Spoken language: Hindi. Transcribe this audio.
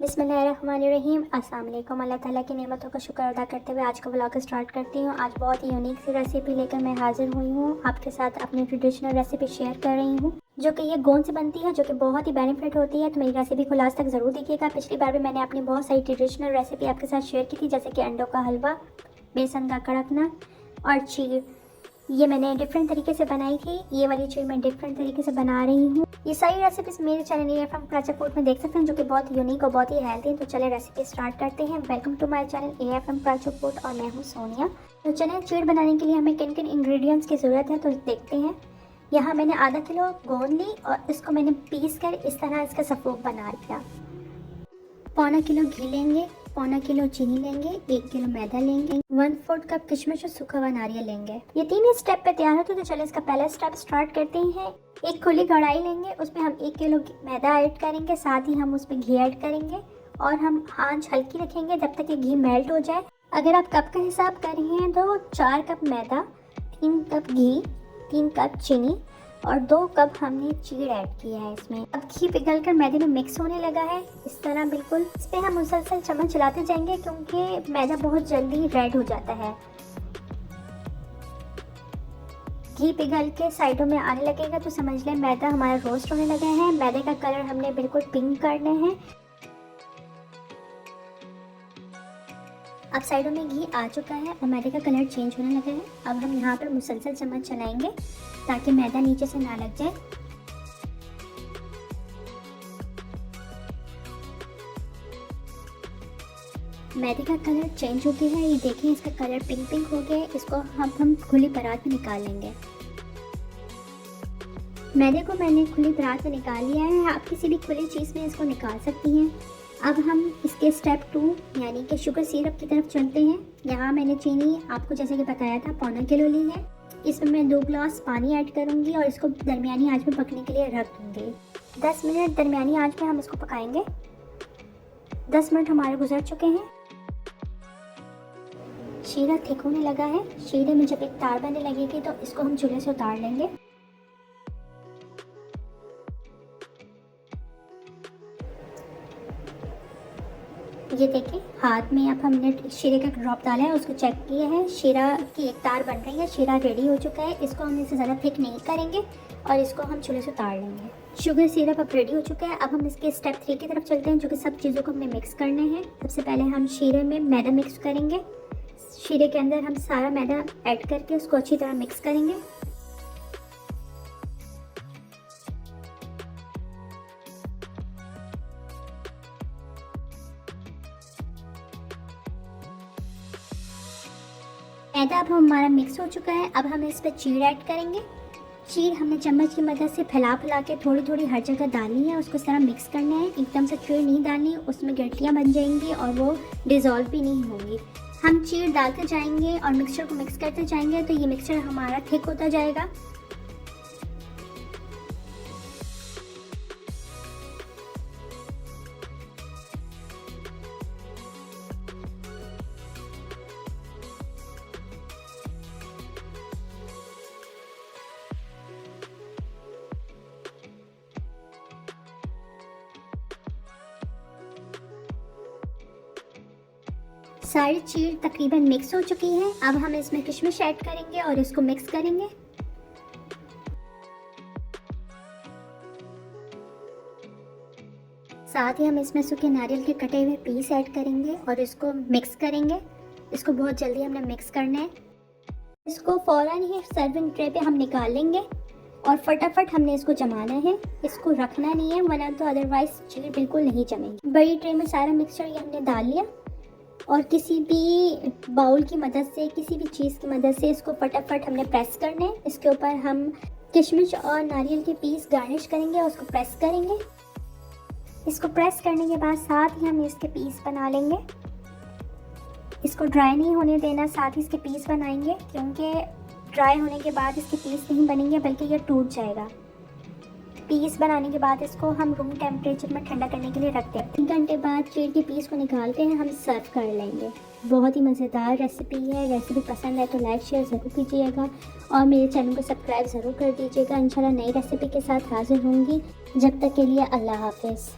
बिस्मिल्लाहिर्रहमानिर्रहीम। अस्सलाम वालेकुम। अल्लाह ताला की नेमतों का शुक्र अदा करते हुए आज का व्लॉग स्टार्ट करती हूँ। आज बहुत ही यूनिक सी रेसिपी लेकर मैं हाजिर हुई हूँ। आपके साथ अपनी ट्रेडिशनल रेसिपी शेयर कर रही हूँ जो कि ये गोंद से बनती है, जो कि बहुत ही बेनिफिट होती है। तो मेरी रेसिपी को लास्ट तक ज़रूर देखिएगा। पिछली बार भी मैंने अपनी बहुत सारी ट्रेडिशनल रेसिपी आपके साथ शेयर की थी, जैसे कि अंडों का हलवा, बेसन का कड़कनाथ और चीर। ये मैंने डिफरेंट तरीके से बनाई थी। ये वाली चीज़ मैं डिफरेंट तरीके से बना रही हूँ। ये सारी रेसिपीज मेरे चैनल AFM प्राचा फूड में देख सकते हैं, जो कि बहुत यूनिक और बहुत ही हेल्दी है। तो चले रेसिपी स्टार्ट करते हैं। Welcome to my channel AFM Pracha food और मैं हूँ सोनिया। तो चलें, चीड़ बनाने के लिए हमें किन किन इंग्रेडिएंट्स की ज़रूरत है तो देखते हैं। यहाँ मैंने आधा किलो गोंद ली और इसको मैंने पीस कर इस तरह इसका सफोक बना लिया। पौना किलो घी लेंगे, पौना किलो चीनी लेंगे, 1 किलो मैदा लेंगे, 1/4 कप किशमिश और सूखा हुआ नारियल लेंगे। ये तीन ही स्टेप पे तैयार होते हैं। तो चलो इसका पहला स्टेप स्टार्ट करते हैं। एक खुली कढ़ाई लेंगे, उसमें हम 1 किलो मैदा ऐड करेंगे, साथ ही हम उसमें घी ऐड करेंगे और हम आंच हल्की रखेंगे जब तक कि घी मेल्ट हो जाए। अगर आप कप का हिसाब कर रहे हैं तो 4 कप मैदा, 3 कप घी, 3 कप चीनी और 2 कप हमने चीड़ ऐड किया है इसमें। अब घी पिघलकर मैदे में मिक्स होने लगा है इस तरह बिल्कुल। इस पे हम मुसलसल चम्मच चलाते जाएंगे क्योंकि मैदा बहुत जल्दी रेड हो जाता है। घी पिघल के साइडों में आने लगेगा तो समझ लें मैदा हमारा रोस्ट होने लगा है। मैदे का कलर हमने बिल्कुल पिंक करना है। अब साइडों में घी आ चुका है और मैदे का कलर चेंज होने लगा है। अब हम यहाँ पर मुसलसल चम्मच चलाएंगे ताकि मैदा नीचे से ना लग जाए। मैदे का कलर चेंज हो गया है, ये देखें इसका कलर पिंक पिंक हो गया है। इसको हम खुली परात में निकाल लेंगे। मैदे को मैंने खुली परात में निकाल लिया है। आप किसी भी खुली चीज़ में इसको निकाल सकती हैं। अब हम इसके स्टेप 2 यानी कि शुगर सिरप की तरफ चलते हैं। यहाँ मैंने चीनी आपको जैसे कि बताया था पौना किलो ली है। इसमें मैं 2 गिलास पानी ऐड करूँगी और इसको दरमियानी आंच में पकने के लिए रख दूँगी। 10 मिनट दरमियानी आंच में हम इसको पकाएंगे। 10 मिनट हमारे गुजर चुके हैं। शीरा थिक होने लगा है। शीरे में जब एक तार बनने लगेगी तो इसको हम चूल्हे से उतार लेंगे। ये देखें हाथ में अब हमने शीरे का ड्रॉप डाला है, उसको चेक किया है। शीरा की एक तार बन रही है, शीरा रेडी हो चुका है। इसको हम इससे ज़्यादा थिक नहीं करेंगे और इसको हम चूल्हे से उतार लेंगे। शुगर सिरप अब रेडी हो चुका है। अब हम इसके स्टेप 3 की तरफ चलते हैं, जो कि सब चीज़ों को हमने मिक्स करने हैं। सबसे पहले हम शीरे में मैदा मिक्स करेंगे। शीरे के अंदर हम सारा मैदा ऐड करके उसको अच्छी तरह मिक्स करेंगे। मैदा अब हमारा मिक्स हो चुका है। अब हम इस पर चीड़ ऐड करेंगे। चीड़ हमने चम्मच की मदद से फैला के थोड़ी थोड़ी हर जगह डालनी है। उसको सारा मिक्स करना है। एकदम से चीड़ नहीं डालनी, उसमें गठलियाँ बन जाएंगी और वो डिज़ोल्व भी नहीं होंगी। हम चीड़ डालते जाएंगे और मिक्सचर को मिक्स करते जाएंगे तो ये मिक्सचर हमारा थिक होता जाएगा। सारी चीज़ तकरीबन मिक्स हो चुकी है। अब हम इसमें किशमिश ऐड करेंगे और इसको मिक्स करेंगे। साथ ही हम इसमें सूखे नारियल के कटे हुए पीस ऐड करेंगे और इसको मिक्स करेंगे। इसको बहुत जल्दी हमने मिक्स करना है। इसको फ़ौरन ही सर्विंग ट्रे पे हम निकाल लेंगे और फटाफट हमने इसको जमाना है। इसको रखना नहीं है वरना तो अदरवाइज चीज़ बिल्कुल नहीं जमेंगी। बड़ी ट्रे में सारा मिक्सचर ये हमने डाल लिया और किसी भी बाउल की मदद से, किसी भी चीज़ की मदद से इसको फटाफट हमने प्रेस करना है। इसके ऊपर हम किशमिश और नारियल के पीस गार्निश करेंगे और उसको प्रेस करेंगे। इसको प्रेस करने के बाद साथ ही हम इसके पीस बना लेंगे। इसको ड्राई नहीं होने देना, साथ ही इसके पीस बनाएंगे क्योंकि ड्राई होने के बाद इसके पीस नहीं बनेंगे बल्कि ये टूट जाएगा। पीस बनाने के बाद इसको हम रूम टेम्परेचर में ठंडा करने के लिए रखते हैं। 3 घंटे बाद चीड़ के पीस को निकालते हैं, हम सर्व कर लेंगे। बहुत ही मज़ेदार रेसिपी है। रेसिपी पसंद है तो लाइक शेयर ज़रूर कीजिएगा और मेरे चैनल को सब्सक्राइब ज़रूर कर दीजिएगा। इंशाल्लाह नई रेसिपी के साथ हाजिर होंगी। जब तक के लिए अल्लाह हाफ़िज़।